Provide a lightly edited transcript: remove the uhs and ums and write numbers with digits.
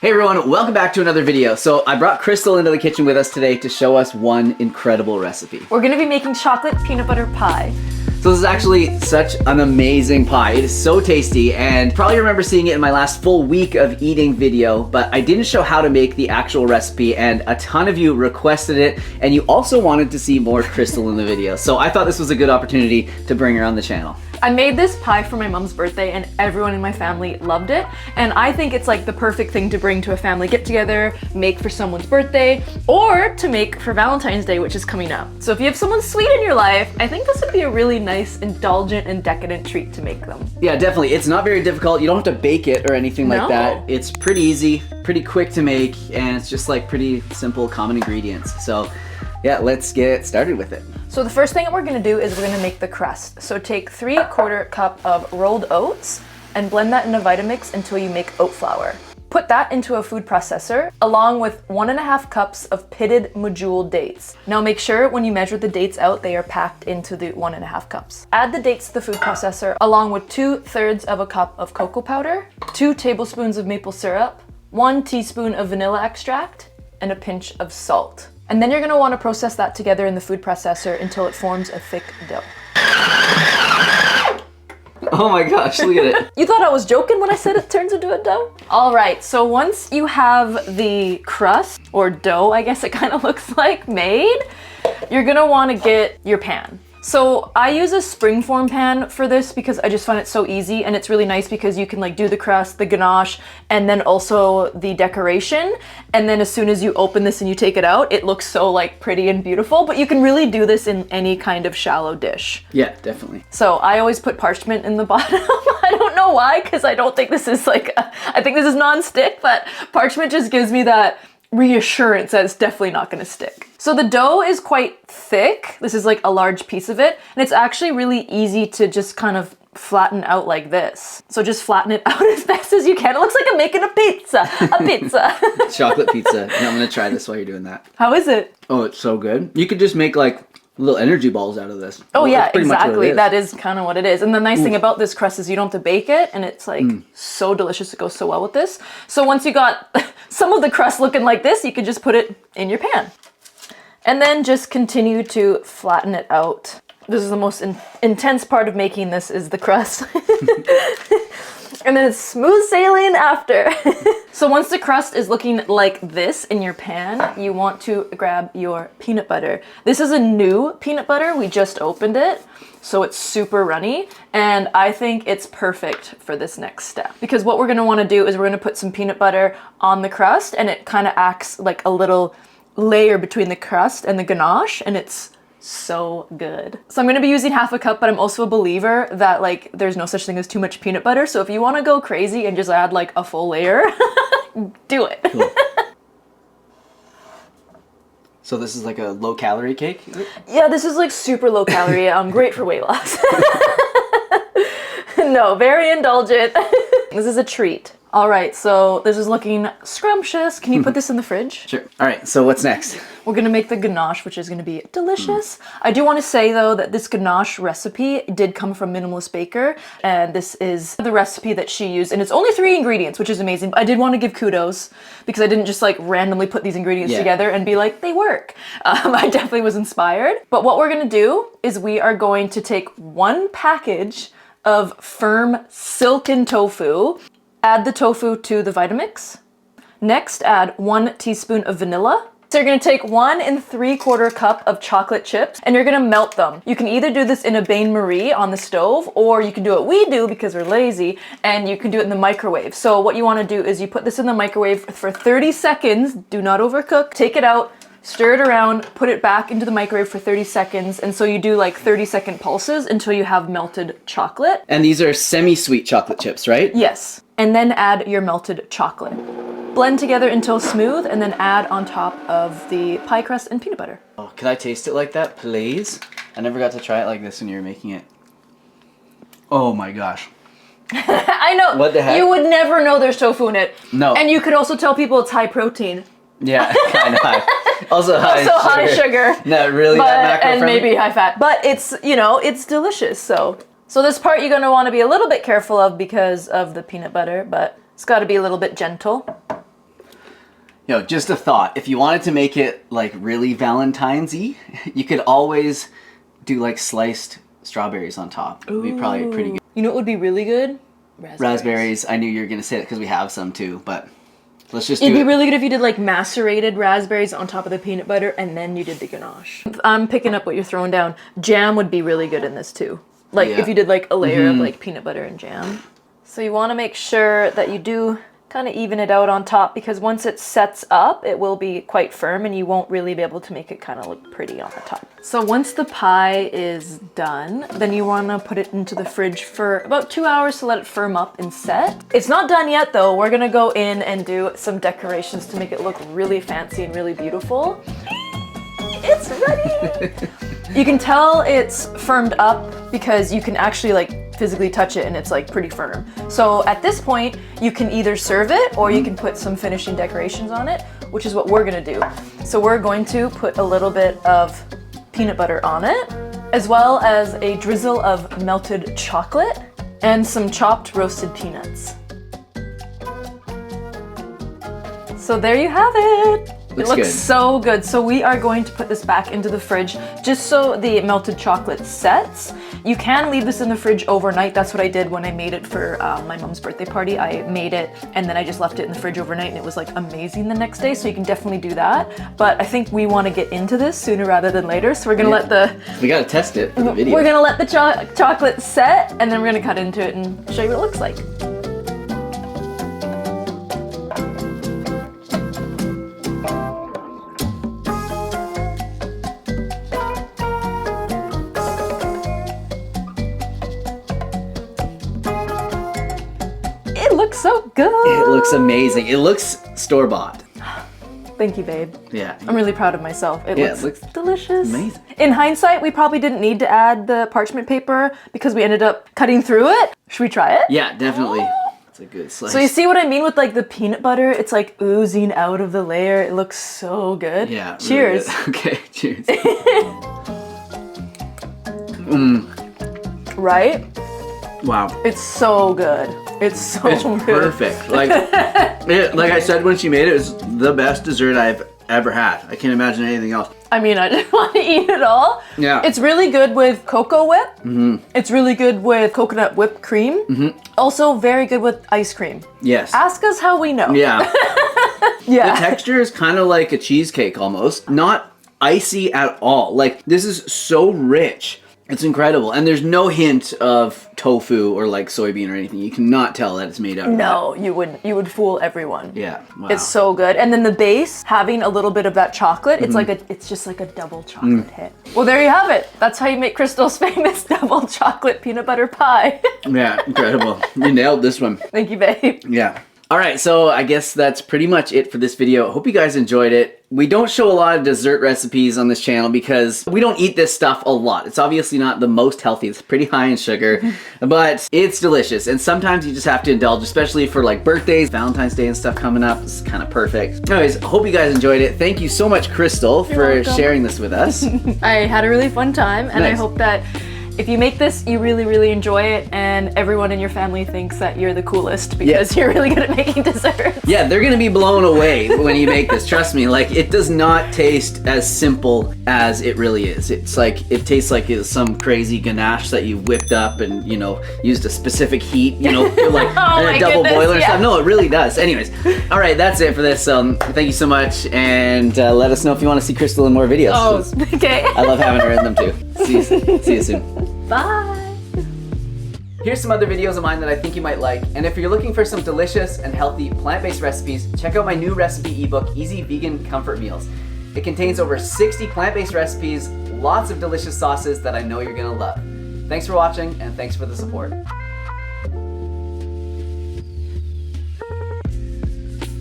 Hey everyone, welcome back to another video. So I brought Crystal into the kitchen with us today to show us one incredible recipe. We're gonna be making chocolate peanut butter pie. So this is actually such an amazing pie. It is so tasty, and probably remember seeing it in my last full week of eating video, but I didn't show how to make the actual recipe, and a ton of you requested it, and you also wanted to see more Crystal in the video. So I thought this was a good opportunity to bring her on the channel. I made this pie for my mom's birthday and everyone in my family loved it. And I think it's like the perfect thing to bring to a family get together, make for someone's birthday, or to make for Valentine's Day, which is coming up. So if you have someone sweet in your life, I think this would be a really nice, indulgent, and decadent treat to make them. Yeah, definitely. It's not very difficult. You don't have to bake it or anything like that. It's pretty easy, pretty quick to make, and it's just like pretty simple, common ingredients. So yeah, let's get started with it. So the first thing that we're gonna do is we're gonna make the crust. So take 3/4 cup of rolled oats and blend that in a Vitamix until you make oat flour. Put that into a food processor along with 1.5 cups of pitted medjool dates. Now make sure when you measure the dates out, they are packed into the 1.5 cups. Add the dates to the food processor along with 2/3 of a cup of cocoa powder, 2 tablespoons of maple syrup, 1 teaspoon of vanilla extract, and a pinch of salt. And then you're gonna wanna process that together in the food processor until it forms a thick dough. Oh my gosh, look at it. You thought I was joking when I said it turns into a dough? All right, so once you have the crust, or dough, I guess it kind of looks like, made, you're gonna wanna get your pan. So I use a springform pan for this because I just find it so easy, and it's really nice because you can like do the crust, the ganache, and then also the decoration. And then as soon as you open this and you take it out, it looks so like pretty and beautiful, but you can really do this in any kind of shallow dish. Yeah, definitely. So I always put parchment in the bottom. I don't know why, because I don't think this is like, I think this is non-stick, but parchment just gives me that reassurance that it's definitely not gonna stick. So the dough is quite thick. This is like a large piece of it, and it's actually really easy to just kind of flatten out like this. So just flatten it out as best as you can. It looks like I'm making a pizza, Chocolate pizza. And I'm gonna try this while you're doing that. How is it? Oh, it's so good. You could just make like little energy balls out of this. Oh well, yeah, exactly. Is. That is kind of what it is. And the nice thing about this crust is you don't have to bake it, and it's like so delicious. It goes so well with this. So once you got some of the crust looking like this, you can just put it in your pan. And then just continue to flatten it out. This is the most intense part of making this, is the crust. And then it's smooth sailing after. So once the crust is looking like this in your pan, you want to grab your peanut butter. This is a new peanut butter. We just opened it, so it's super runny. And I think it's perfect for this next step. Because what we're gonna wanna do is we're gonna put some peanut butter on the crust, and it kind of acts like a little layer between the crust and the ganache, and it's so good. So I'm gonna be using 1/2 cup, but I'm also a believer that like there's no such thing as too much peanut butter. So if you wanna go crazy and just add like a full layer, do it. Cool. So this is like a low calorie cake? Yeah, this is like super low calorie. Great for weight loss. No, very indulgent. This is a treat. All right, so this is looking scrumptious. Can you put this in the fridge? Sure. All right, so what's next? We're gonna make the ganache, which is gonna be delicious. I do wanna say though that this ganache recipe did come from Minimalist Baker, and this is the recipe that she used, and it's only 3 ingredients, which is amazing. I did wanna give kudos because I didn't just like randomly put these ingredients together and be like, they work. I definitely was inspired. But what we're gonna do is we are going to take 1 package of firm SILKEN tofu, add the tofu to the Vitamix. Next, add 1 teaspoon of vanilla. So you're gonna take 1 3/4 cup of chocolate chips, and you're gonna melt them. You can either do this in a bain-marie on the stove, or you can do what we do because we're lazy, and you can do it in the microwave. So what you wanna do is you put this in the microwave for 30 seconds, do not overcook, take it out, stir it around, put it back into the microwave for 30 seconds, and so you do like 30-second pulses until you have melted chocolate. And these are semi-sweet chocolate chips, right? Yes. And then add your melted chocolate. Blend together until smooth, and then add on top of the pie crust and peanut butter. Oh, can I taste it like that, please? I never got to try it like this when you were making it. Oh my gosh. I know. What the heck? You would never know there's tofu in it. No. And you could also tell people it's high protein. Yeah, kind of high. Also high sugar. Not really that macro and friendly. maybe high fat. But it's, you know, it's delicious. So this part you're gonna want to be a little bit careful of because of the peanut butter, but it's got to be a little bit gentle. Yo, just a thought. If you wanted to make it like really Valentine's-y, you could always do like sliced strawberries on top. It would be probably pretty good. You know what would be really good? Raspberries. I knew you were gonna say it because we have some too, but let's just do It'd it. be really good if you did like macerated raspberries on top of the peanut butter and then you did the ganache. I'm picking up what you're throwing down. Jam would be really good in this too. Like if you did like a layer of like peanut butter and jam. So you want to make sure that you do kind of even it out on top because once it sets up, it will be quite firm and you won't really be able to make it kind of look pretty on the top. So once the pie is done, then you want to put it into the fridge for about 2 hours to let it firm up and set. It's not done yet though. We're going to go in and do some decorations to make it look really fancy and really beautiful. It's ready! You can tell it's firmed up because you can actually like physically touch it and it's like pretty firm. So at this point, you can either serve it or you can put some finishing decorations on it, which is what we're gonna do. So we're going to put a little bit of peanut butter on it, as well as a drizzle of melted chocolate and some chopped roasted peanuts. So there you have it. It looks so good. So we are going to put this back into the fridge just so the melted chocolate sets. You can leave this in the fridge overnight. That's what I did when I made it for my mom's birthday party. I made it and then I just left it in the fridge overnight and it was like amazing the next day. So you can definitely do that. But I think we want to get into this sooner rather than later. So we're going to We got to test it for the video. We're going to let the chocolate set and then we're going to cut into it and show you what it looks like. It looks so good. It looks amazing. It looks store-bought. Thank you, babe. Yeah. I'm really proud of myself. It looks delicious. Amazing. In hindsight, we probably didn't need to add the parchment paper because we ended up cutting through it. Should we try it? Yeah, definitely. It's a good slice. So you see what I mean with like the peanut butter? It's like oozing out of the layer. It looks so good. Yeah. Cheers. Really good. Okay, cheers. Right? Wow. It's so good. It's so good. Perfect. Like I said when she made it, it was the best dessert I've ever had. I can't imagine anything else. I mean, I just want to eat it all. Yeah. It's really good with cocoa whip. It's really good with coconut whipped cream. Also very good with ice cream. Yes. Ask us how we know. Yeah. Yeah. The texture is kind of like a cheesecake almost. Not icy at all. Like, this is so rich. It's incredible. And there's no hint of tofu or like soybean or anything. You cannot tell that it's made out of No, you wouldn't. You would fool everyone. Yeah. Wow. It's so good. And then the base, having a little bit of that chocolate, it's just like a double chocolate hit. Well, there you have it. That's how you make Crystal's famous double chocolate peanut butter pie. Yeah, incredible. You nailed this one. Thank you, babe. Yeah. All right, so I guess that's pretty much it for this video. Hope you guys enjoyed it. We don't show a lot of dessert recipes on this channel because we don't eat this stuff a lot. It's obviously not the most healthy. It's pretty high in sugar, but it's delicious. And sometimes you just have to indulge, especially for like birthdays, Valentine's Day and stuff coming up. It's kind of perfect. Anyways, hope you guys enjoyed it. Thank you so much, Crystal, for sharing this with us. I had a really fun time, and Nice. I hope that if you make this, you really, really enjoy it, and everyone in your family thinks that you're the coolest because you're really good at making desserts. Yeah, they're gonna be blown away when you make this. Trust me, like, it does not taste as simple as it really is. It's like, it tastes like it's some crazy ganache that you whipped up and, you know, used a specific heat, you know, like a double boiler or something. No, it really does. Anyways, all right, that's it for this. Thank you so much, and let us know if you want to see Crystal in more videos. Oh, okay. I love having her in them too. See you soon. Bye. Here's some other videos of mine that I think you might like, and if you're looking for some delicious and healthy plant-based recipes, check out my new recipe ebook, Easy Vegan Comfort Meals. It contains over 60 plant-based recipes, lots of delicious sauces that I know you're gonna love. Thanks for watching, and thanks for the support.